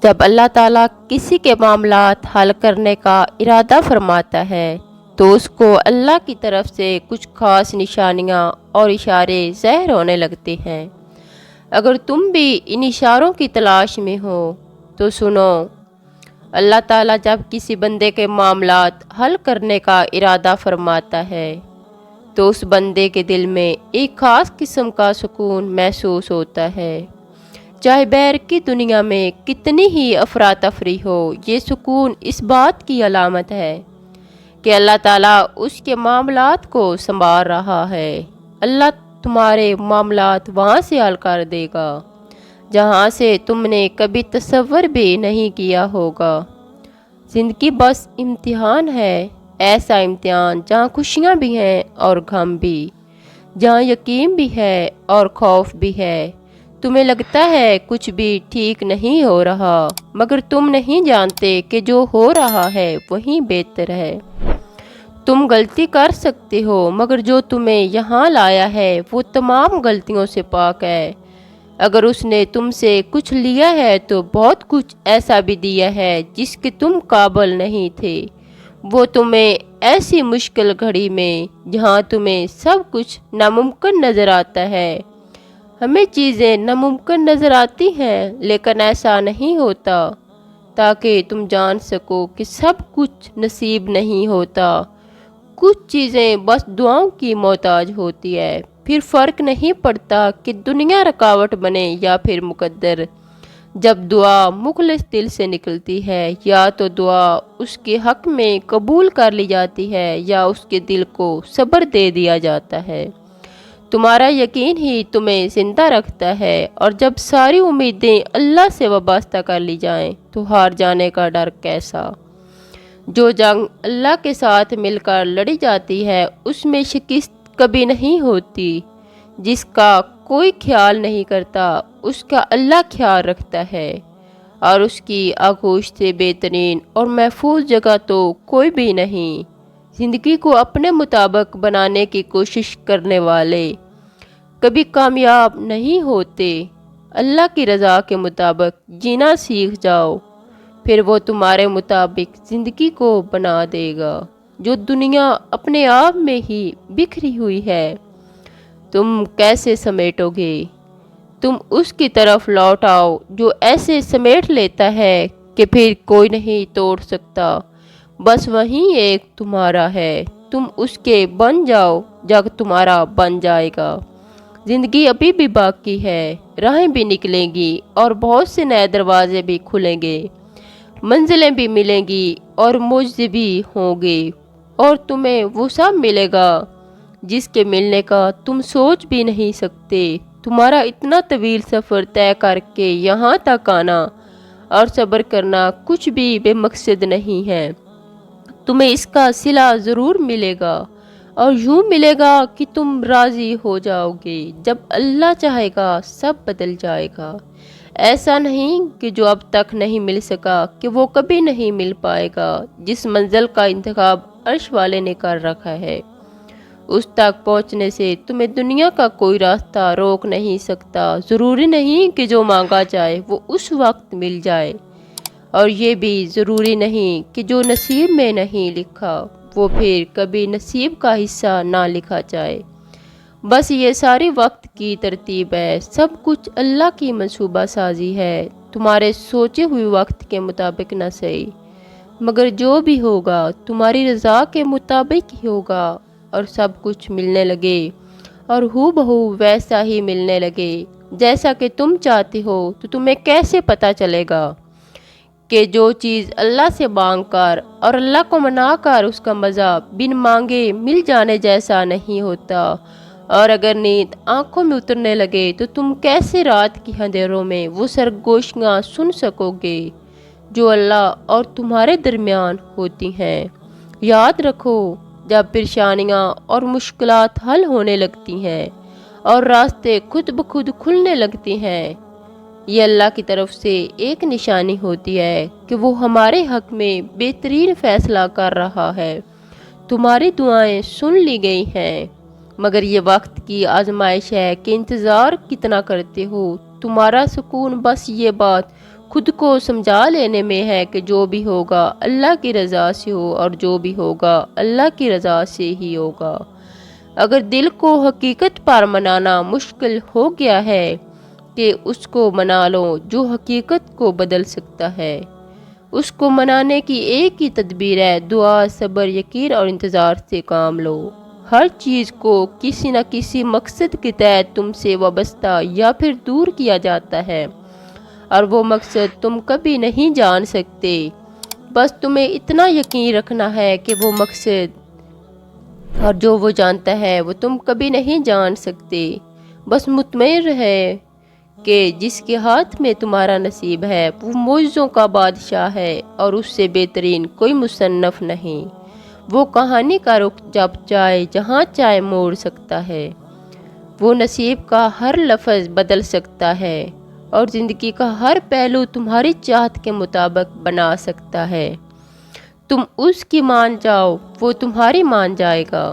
جب اللہ تعالیٰ کسی کے معاملات حل کرنے کا ارادہ فرماتا ہے تو اس کو اللہ کی طرف سے کچھ خاص نشانیاں اور اشارے ظاہر ہونے لگتے ہیں۔ اگر تم بھی ان اشاروں کی تلاش میں ہو تو سنو، اللہ تعالیٰ جب کسی بندے کے معاملات حل کرنے کا ارادہ فرماتا ہے تو اس بندے کے دل میں ایک خاص قسم کا سکون محسوس ہوتا ہے۔ چاہے باہر کی دنیا میں کتنی ہی افراتفری ہو، یہ سکون اس بات کی علامت ہے کہ اللہ تعالیٰ اس کے معاملات کو سنبھال رہا ہے۔ اللہ تمہارے معاملات وہاں سے حل کر دے گا جہاں سے تم نے کبھی تصور بھی نہیں کیا ہوگا۔ زندگی بس امتحان ہے، ایسا امتحان جہاں خوشیاں بھی ہیں اور غم بھی، جہاں یقین بھی ہے اور خوف بھی ہے۔ تمہیں لگتا ہے کچھ بھی ٹھیک نہیں ہو رہا، مگر تم نہیں جانتے کہ جو ہو رہا ہے وہی بہتر ہے۔ تم غلطی کر سکتے ہو، مگر جو تمہیں یہاں لایا ہے وہ تمام غلطیوں سے پاک ہے۔ اگر اس نے تم سے کچھ لیا ہے تو بہت کچھ ایسا بھی دیا ہے جس کے تم قابل نہیں تھے۔ وہ تمہیں ایسی مشکل گھڑی میں جہاں تمہیں سب کچھ ناممکن نظر آتا ہے، ہمیں چیزیں ناممکن نظر آتی ہیں لیکن ایسا نہیں ہوتا، تاکہ تم جان سکو کہ سب کچھ نصیب نہیں ہوتا۔ کچھ چیزیں بس دعاؤں کی محتاج ہوتی ہے، پھر فرق نہیں پڑتا کہ دنیا رکاوٹ بنے یا پھر مقدر۔ جب دعا مخلص دل سے نکلتی ہے یا تو دعا اس کے حق میں قبول کر لی جاتی ہے یا اس کے دل کو صبر دے دیا جاتا ہے۔ تمہارا یقین ہی تمہیں زندہ رکھتا ہے، اور جب ساری امیدیں اللہ سے وابستہ کر لی جائیں تو ہار جانے کا ڈر کیسا۔ جو جنگ اللہ کے ساتھ مل کر لڑی جاتی ہے اس میں شکست کبھی نہیں ہوتی۔ جس کا کوئی خیال نہیں کرتا اس کا اللہ خیال رکھتا ہے، اور اس کی آغوش سے بہترین اور محفوظ جگہ تو کوئی بھی نہیں۔ زندگی کو اپنے مطابق بنانے کی کوشش کرنے والے کبھی کامیاب نہیں ہوتے۔ اللہ کی رضا کے مطابق جینا سیکھ جاؤ، پھر وہ تمہارے مطابق زندگی کو بنا دے گا۔ جو دنیا اپنے آپ میں ہی بکھری ہوئی ہے تم کیسے سمیٹو گے؟ تم اس کی طرف لوٹ آؤ جو ایسے سمیٹ لیتا ہے کہ پھر کوئی نہیں توڑ سکتا۔ بس وہیں ایک تمہارا ہے، تم اس کے بن جاؤ، جگ تمہارا بن جائے گا۔ زندگی ابھی بھی باقی ہے، راہیں بھی نکلیں گی اور بہت سے نئے دروازے بھی کھلیں گے، منزلیں بھی ملیں گی اور معجزے بھی ہوں گے، اور تمہیں وہ سب ملے گا جس کے ملنے کا تم سوچ بھی نہیں سکتے۔ تمہارا اتنا طویل سفر طے کر کے یہاں تک آنا اور صبر کرنا کچھ بھی بے مقصد نہیں ہے۔ تمہیں اس کا صلہ ضرور ملے گا، اور یوں ملے گا کہ تم راضی ہو جاؤ گے۔ جب اللہ چاہے گا سب بدل جائے گا۔ ایسا نہیں کہ جو اب تک نہیں مل سکا کہ وہ کبھی نہیں مل پائے گا۔ جس منزل کا انتخاب عرش والے نے کر رکھا ہے اس تک پہنچنے سے تمہیں دنیا کا کوئی راستہ روک نہیں سکتا۔ ضروری نہیں کہ جو مانگا جائے وہ اس وقت مل جائے، اور یہ بھی ضروری نہیں کہ جو نصیب میں نہیں لکھا وہ پھر کبھی نصیب کا حصہ نہ لکھا جائے۔ بس یہ ساری وقت کی ترتیب ہے، سب کچھ اللہ کی منصوبہ سازی ہے، تمہارے سوچے ہوئے وقت کے مطابق نہ صحیح، مگر جو بھی ہوگا تمہاری رضا کے مطابق ہی ہوگا، اور سب کچھ ملنے لگے اور ہو بہو ویسا ہی ملنے لگے جیسا کہ تم چاہتے ہو۔ تو تمہیں کیسے پتہ چلے گا کہ جو چیز اللہ سے مانگ کر اور اللہ کو منا کر اس کا مزہ بن مانگے مل جانے جیسا نہیں ہوتا؟ اور اگر نیند آنکھوں میں اترنے لگے تو تم کیسے رات کی اندھیروں میں وہ سرگوشیاں سن سکو گے جو اللہ اور تمہارے درمیان ہوتی ہیں؟ یاد رکھو، جب پریشانیاں اور مشکلات حل ہونے لگتی ہیں اور راستے خود بخود کھلنے لگتے ہیں، یہ اللہ کی طرف سے ایک نشانی ہوتی ہے کہ وہ ہمارے حق میں بہترین فیصلہ کر رہا ہے۔ تمہاری دعائیں سن لی گئی ہیں، مگر یہ وقت کی آزمائش ہے کہ انتظار کتنا کرتے ہو۔ تمہارا سکون بس یہ بات خود کو سمجھا لینے میں ہے کہ جو بھی ہوگا اللہ کی رضا سے ہو، اور جو بھی ہوگا اللہ کی رضا سے ہی ہوگا۔ اگر دل کو حقیقت پر منانا مشکل ہو گیا ہے کہ اس کو منا لو جو حقیقت کو بدل سکتا ہے۔ اس کو منانے کی ایک ہی تدبیر ہے، دعا، صبر، یقین اور انتظار سے کام لو۔ ہر چیز کو کسی نہ کسی مقصد کے تحت تم سے وابستہ یا پھر دور کیا جاتا ہے، اور وہ مقصد تم کبھی نہیں جان سکتے۔ بس تمہیں اتنا یقین رکھنا ہے کہ وہ مقصد اور جو وہ جانتا ہے وہ تم کبھی نہیں جان سکتے۔ بس مطمئن رہے کہ جس کے ہاتھ میں تمہارا نصیب ہے وہ معجزوں کا بادشاہ ہے، اور اس سے بہترین کوئی مصنف نہیں۔ وہ کہانی کا رخ جب چاہے جہاں چاہے موڑ سکتا ہے۔ وہ نصیب کا ہر لفظ بدل سکتا ہے، اور زندگی کا ہر پہلو تمہاری چاہت کے مطابق بنا سکتا ہے۔ تم اس کی مان جاؤ، وہ تمہاری مان جائے گا۔